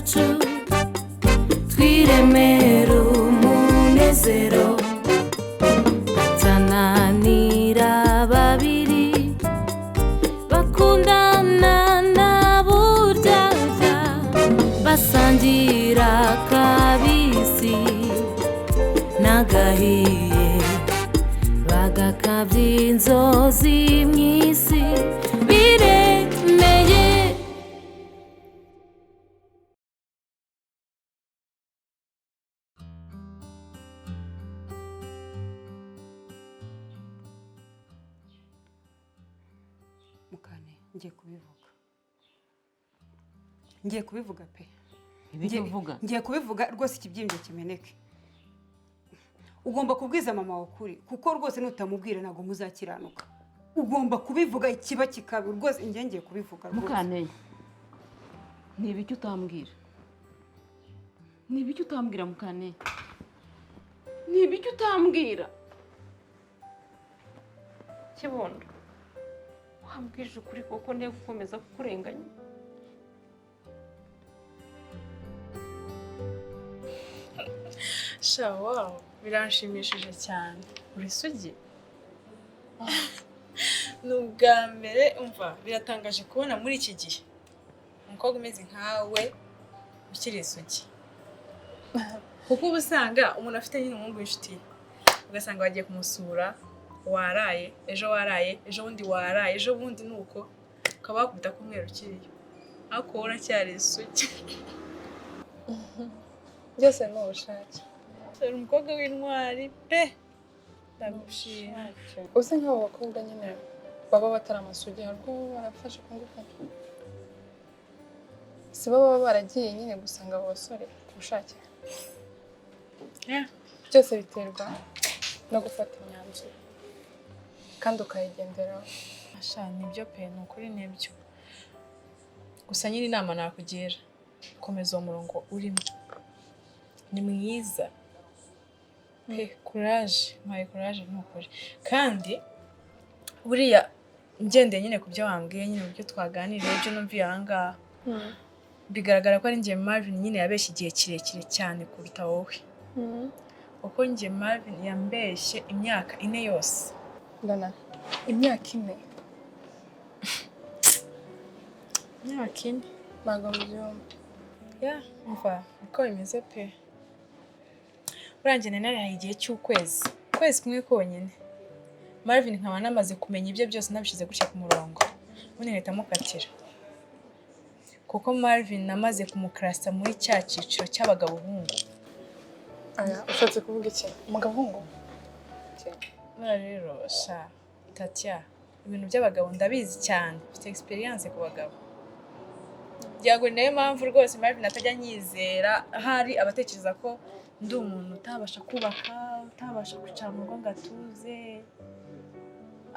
zacu twiremera umunezero tananira babiri bakundana na buryarya basangira kabisi n'agahiye bagakabya inzozi mw'isi biremeye. Mukane ngiye kubivuga pe ngiye kubivuga rwose ikibyimbye kimeneke. Ugomba kubwiza mama wawe ukuri kuko rwose nutamubwira ntago muzakiranuka. Ugomba kubivuga ikiba kikabi rwose ngiye kubivuga rwose. Mukane niba icyo utambwira Mukane niba icyo utambwira Kibondo wambwije ukuri kuko niyo gukomeza kukurenganya. Shawa biranshimishije cyane uri sugi. N'ubwa mbere umva biratangaje kubona muri iki gihe umukobwa umeze nkawe ukiri isugi kuko uba usanga umuntu afite nyine umuhungu w'inshuti ugasanga wagiye kumusura waraye ejo bundi waraye ejo bundi nuko ukaba wakubita ko umweru ukiriyo ariko wowe uracyari isugi. Byose ni ubushake. Uri umukobwa w'intwari pe ndagushima. Uzi nk'abo bakobwa nyine baba batari amasugi harwo barafashe ku ngufu si baba baragiye nyine gusanga abo basore ku bushake. Byose biterwa no gufata imyanzuro kandi ukayigenderaho. Asha nibyo pe ni ukuri nibyo gusa nyine inama nakugira komeza uwo murongo urimo ni mwiza pe courage n'ukuri kandi buriya ngendeye nyine ku byo wambwiye nyine uburyo twaganiriye ibyo numviye aha ngaha bigaragara ko ari njye Marvin nyine yabeshye igihe kirekire cyane kuruta wowe uko njye Marvin yambeshye imyaka 4 yose. Ndana imyaka 4 ntabwo mubyumva. Umva uko bimeze pe urangiye nari igihe cy'ukwezi kumwe konyine Marvin nkaba namaze kumenya ibyo byose nabishyize gutya ku murongo ubundi nkahita mukatira kuko Marvin namaze kumukrasa muri cya cyiciro cy'abagabo hungu. Ushatse kuvuga iki umugabo hungu? Rero sha Tatya ibintu by'abagabo ndabizi cyane mfite experience ku bagabo byago niyo mpamvu rwose Marvin atajya nyizera hari abatekereza ko ndi umuntu utabasha kubaka utabasha kwicara mu rugo ngo atuze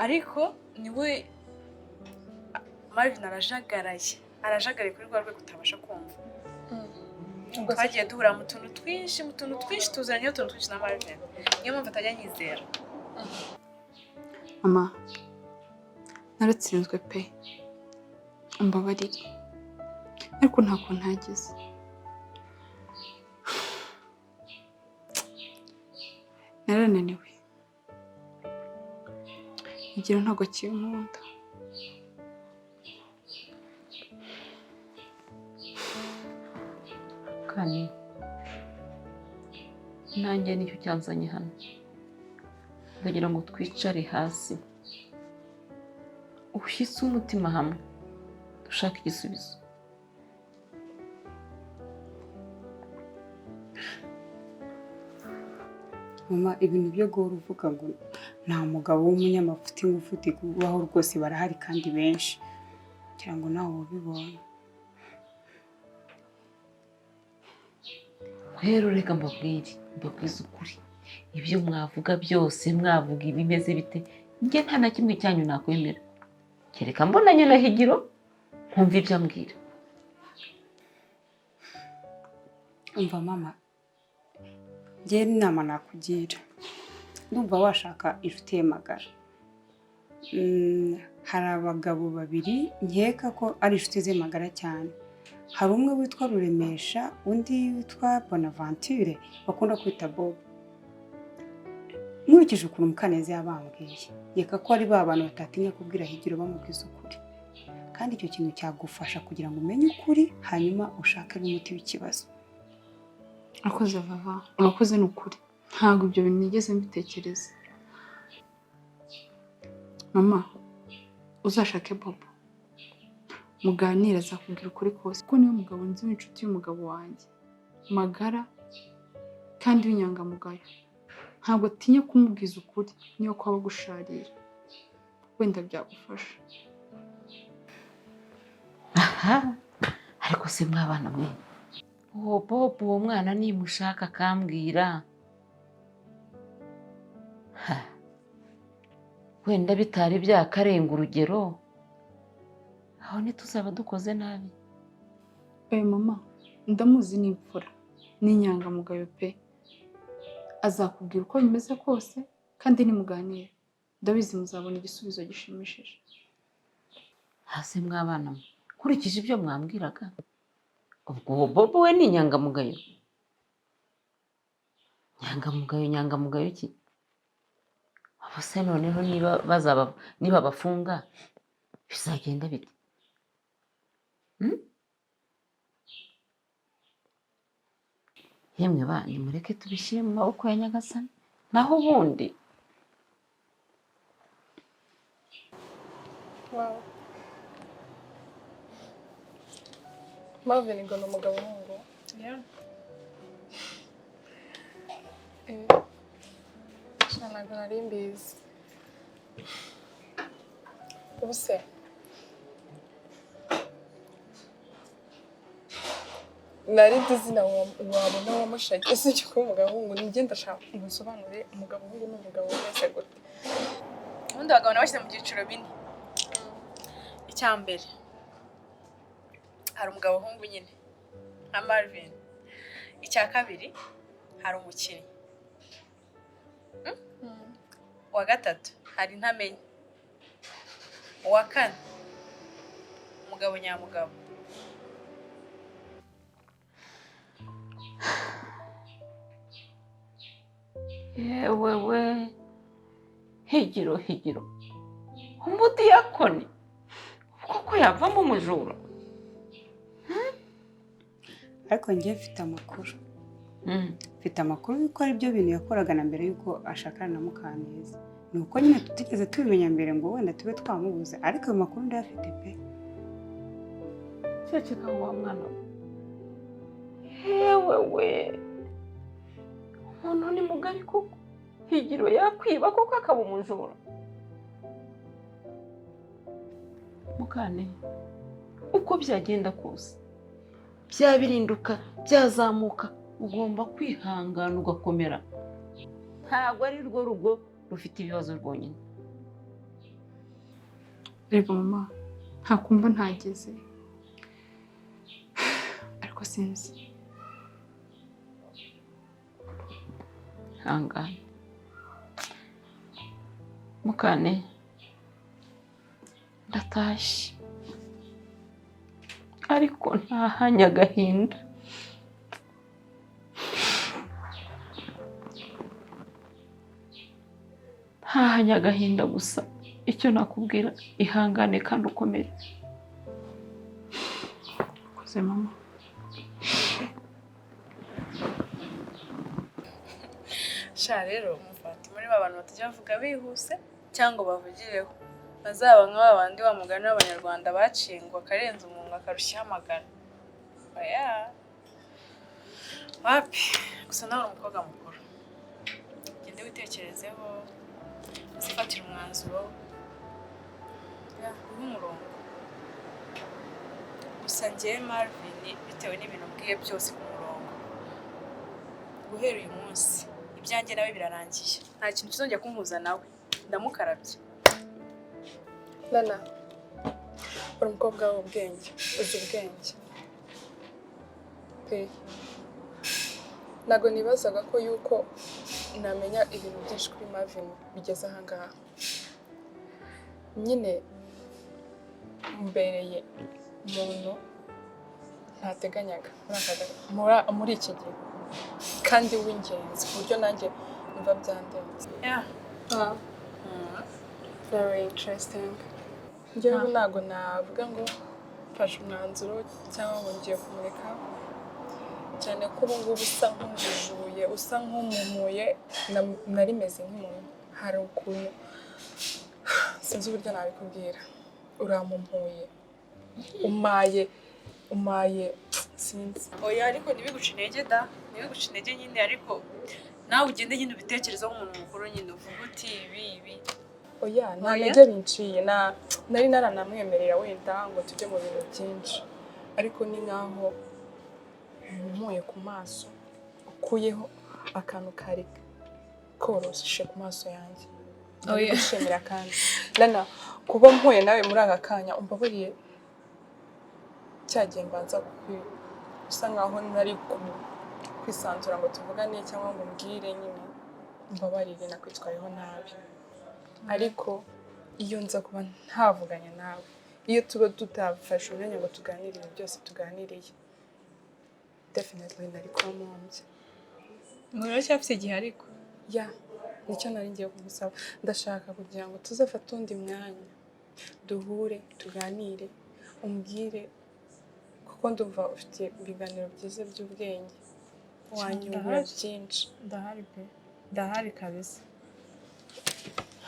ariko niwe Marvin arajagaraye kuri rwa rwego utabasha kumva. Twagiye duhura mu tuntu twinshi tuzanye utuntu twinshi na Marvin niyo mpamvu atajya nyizera. Mama naratsinzwe pe umbabarire ariko ntako ntagize. Narananiwe igira ntago kinkunda. Kane nanjye nicyo cyanzanye hano ndagira ngo twicare hasi ushyitse umutima hamwe dushaka igisubizo. Mama ibintu byo guhora uvuga ngo nta mugabo w'umunyamafuti ngufuti kubaho rwose barahari kandi benshi kugira ngo nawe ubibone. Rero reka mbabwize ukuri ibyo mwavuga byose mwavuga ibimeze bite njye nta na kimwe cyanyu nakwemera kereka mbonanye na Higiro nkumva ibyo ambwira. Umva mama njye inama nakugira ndumva washaka inshuti ye magara. Hari abagabo babiri nkeka ko ari inshuti ze magara cyane hari umwe witwa Ruremesha undi witwa Bonaventure bakunda kwita Bob. Nkurikije ukuntu Mukaneza yabambwiye yeka ko ari ba bantu batatinya kubwira Higiro bamubwiza ukuri, kandi icyo kintu cyagufasha kugira ngo umenye ukuri hanyuma ushake n'umuti w'ikibazo. Urakoze Vava, urakoze ni ukuri, ntabwo ibyo bintu nigeze mbitekereza. Mama, uzashake Bobo muganire, azakubwira ukuri kose, kuko niwe mugabo nzi w'inshuti y'umugabo wanjye magara kandi w'inyangamugayo. Ntabwo atinya kumubwiza ukuri niyo kwaba gusharira, wenda byagufasha. Aha, ariko se mwabana mwe, uwo Bob uwo mwana nimushaka akambwira, wenda bitari byakarenga urugero, aho ntituzaba dukoze nabi. Mama, ndamuzi n'imfura n'inyangamugayo pe, azakubwira uko bimeze kose kandi nimuganire ndabizi muzabona igisubizo gishimishije. Hase mwabana mwe, nkurikije ibyo mwambwiraga, ubwo uwo Bob we ni inyangamugayo? Nyangamugayo ki? Abo se noneho niba bafunga bizagenda bite? Yemwe bana, mureke tubishyire mu maboko ya Nyagasani, naho ubundi. Wow. Marvin ngo ni umugabo w'umuhungu. Yeah. Ntabwo nari mbizi. Ubuse nari izina wabona wamushake ese cyo kuba umugabo w'umuhungu, nijye ndashaka umusobanure umugabo w'umuhungu n'umugabo wese gute. Ubundi abagabo nabashyize mu byiciro bine. Icya mbere hari umugabo w'umuhungu nyine nka Marvin. Icya kabiri hari umukinnyi. Uwa gatatu hari ntamenye. Uwa kane umugabo nyamugabo. Yewewe, Higiro, umudiyakoni koko yavamo umujura? Ariko njye mfite amakuru yuko ari byo bintu yakoraga na mbere yuko ashakana na Mukaneza. Ni uko nyine tutigeze tubimenya mbere ngo wenda tube twamubuze, ariko ayo makuru ndayafite pe. Ceceka wa mwana we. Yewewe, umuntu ni mugari koko. Higiro yakwiba koko akaba umujura? Mukane, uko byagenda kose, byabirinduka byazamuka, ugomba kwihangana ugakomera. Ntabwo ari rwo rugo rufite ibibazo rwonyine. Reba mama, ntakumva ntageze, ariko sinzi. Hangana Mukane, ndatashye ariko ntahanye agahinda. Ntahanye agahinda gusa, icyo nakubwira ihangane kandi ukomere. Ukoze mama. Sha rero mufati muri abantu batajya bavuga bihuse cyangwa bavugireho, bazaba nk'aba bandi wa mugani w'Abanyarwanda bacingwa akarenza umuntu akarushaho amagara. Oya wapi, gusa nawe uri umukobwa mukuru, gende witekerezeho, uzifatire umwanzuro, uhe umurongo. Gusa njyewe Marvin, bitewe n'ibintu mbwiye byose ku murongo, guhera uyu munsi ibyanjye nawe birarangiye, nta kintu kizongera kumpuza nawe, ndamukarabye. Nana, uri umukobwa w'ubwenge, uzi ubwenge pe. Ntabwo nibazaga ko yuko namenya ibintu byinshi kuri Marvin bigeze aha ngaha. Nyine mbereye umuntu ntateganyaga muri iki gihe kandi w'ingenzi ku buryo nanjye numva byandenze. Very interesting. Njyewe ntabwo navuga ngo mfashe umwanzuro cyangwa ngo ngiye kumureka, cyane ko ubu ngubu usa nk'umujujuye, usa nk'umumuye, nari meze nk'umuntu. Hari ukuntu sinzi uburyo nabikubwira, uramumuye, umaye sinzi. Oya ariko ntibiguce intege da, ntibiguce intege nyine, ariko nawe ugende nyine ubitekerezaho nk'umuntu mukuru nyine, uvuga uti ibi. Oya nta ntege binciye, nari naranamwemerera wenda ngo tujye mu bintu byinshi, ariko ni nkaho mumuye ku maso, ukuyeho akantu kari koroshe ku maso yanjye. Ndabigushimira kandi Lana, kuba mpuye nawe muri aka kanya umbaburiye cyagiye mbanza usa nkaho nari kwisanzura ngo tuvugane cyangwa ngo mbwire nyine umbabarire nakwitwayeho nabi. Ariko iyo nza kuba ntavuganye nawe, iyo tuba tutafashe umwanya ngo tuganire ibintu byose tuganiriye, definitely nari kuba mumbye. Muracyafite igihe ariko? Nicyo nari ngiye kugusaba. Ndashaka kugira ngo tuzafate undi mwanya duhure tuganire, umbwire kuko ndumva ufite ibiganiro byiza by'ubwenge, wanyungura byinshi. Ndahari kabisa,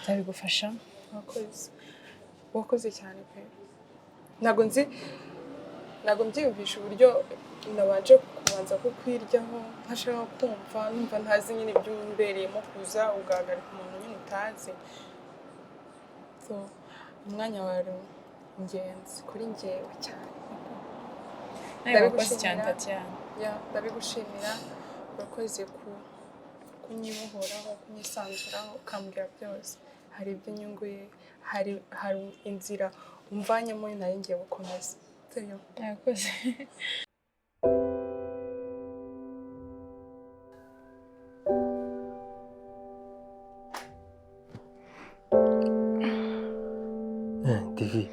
nzabigufasha. Wakoze cyane pe. Ntabwo mbyiyumvisha uburyo nabanje kubanza kukwiryaho ntashaka kumva, numva ntazi nyine ibyo umbereyemo kuza ugahagarika umuntu nyine utazi. So umwanya wari ingenzi kuri njyewe cyane. Ndabigushimira cyane Tatiana. Ndabigushimira, urakoze kunyibohoraho, kunyisanzuraho, ukambwira byose. Hari ibyo nyunguye, hari inzira umvanyemo nari ngiye gukomeza. Yakoze. Divi,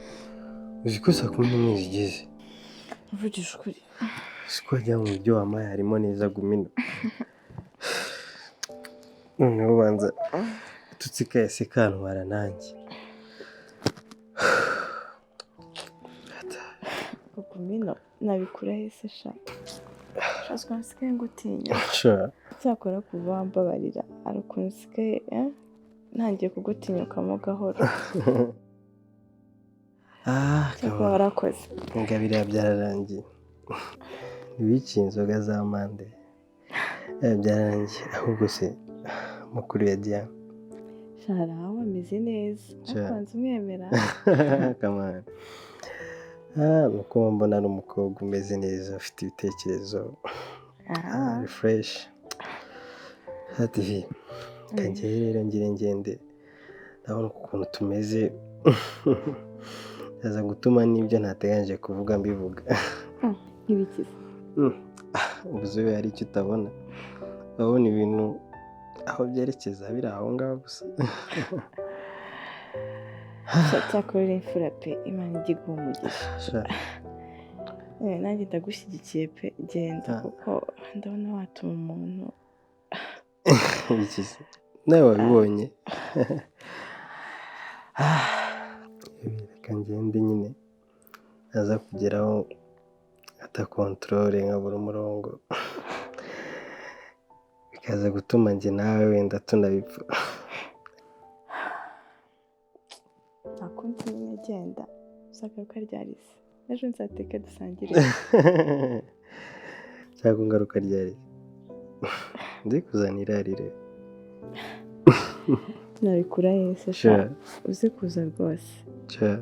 uzi ko saa 11 zigeze? Uvugisha ukuri. Siko wajya mu byo wampaye harimo neza gumino. Noneho ubanza tutsikaye se kantwara nanjye. Gumino nabikura hese sha. Shaswa nsikaye ngutinya. Sha. Cyakora kuva wambabarira ariko nsikaye ntangiye kugutinyukamo gahoro. Cyakora warakoze. Ingabire byararangiye. Ibiki inzoga za mande. Byararangiye ahubwo se makuru ya Diana. Shara wameze neza. Kwanza umwemera. Kamana. Nuko mbona ari umukobwa umeze neza, afite ibitekerezo. Refresh. Hati kanjye rero ngende. Ndabona ukuntu tumeze. Yaza gutuma n'ibyo ntateganyije kuvuga mbivuga. Nkibikiza. Ubuzuye hari icyo utabona. Urabona ibintu aho byerekeza biri aho ngaho gusa. Cyakora imfura pe, Imana igiguha umugisha. Nanjye ndagushyigikiye pe, genda kuko ndabona watuma umuntu. Bikize. Nawe wabibonye. Reka ngende nyine aza kugeraho atakontorore nkabura umurongo, bikaza gutuma njye nawe wenda tunabipfa. Nakunze nyine genda uzagaruka ryarisi, ejo nzateke dusangire. Cyangwa ngaruka ryari ndi kuzanira rire. Nabikura hese sha, uze kuza rwose. Sha.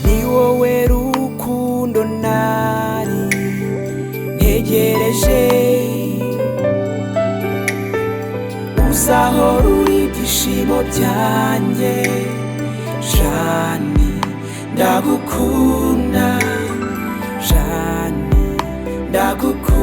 Ni wowe rukundo nari ntegereje, uzahora uri ibyishimo byanjye. Jani ndagukunda, Jani. ndagukunda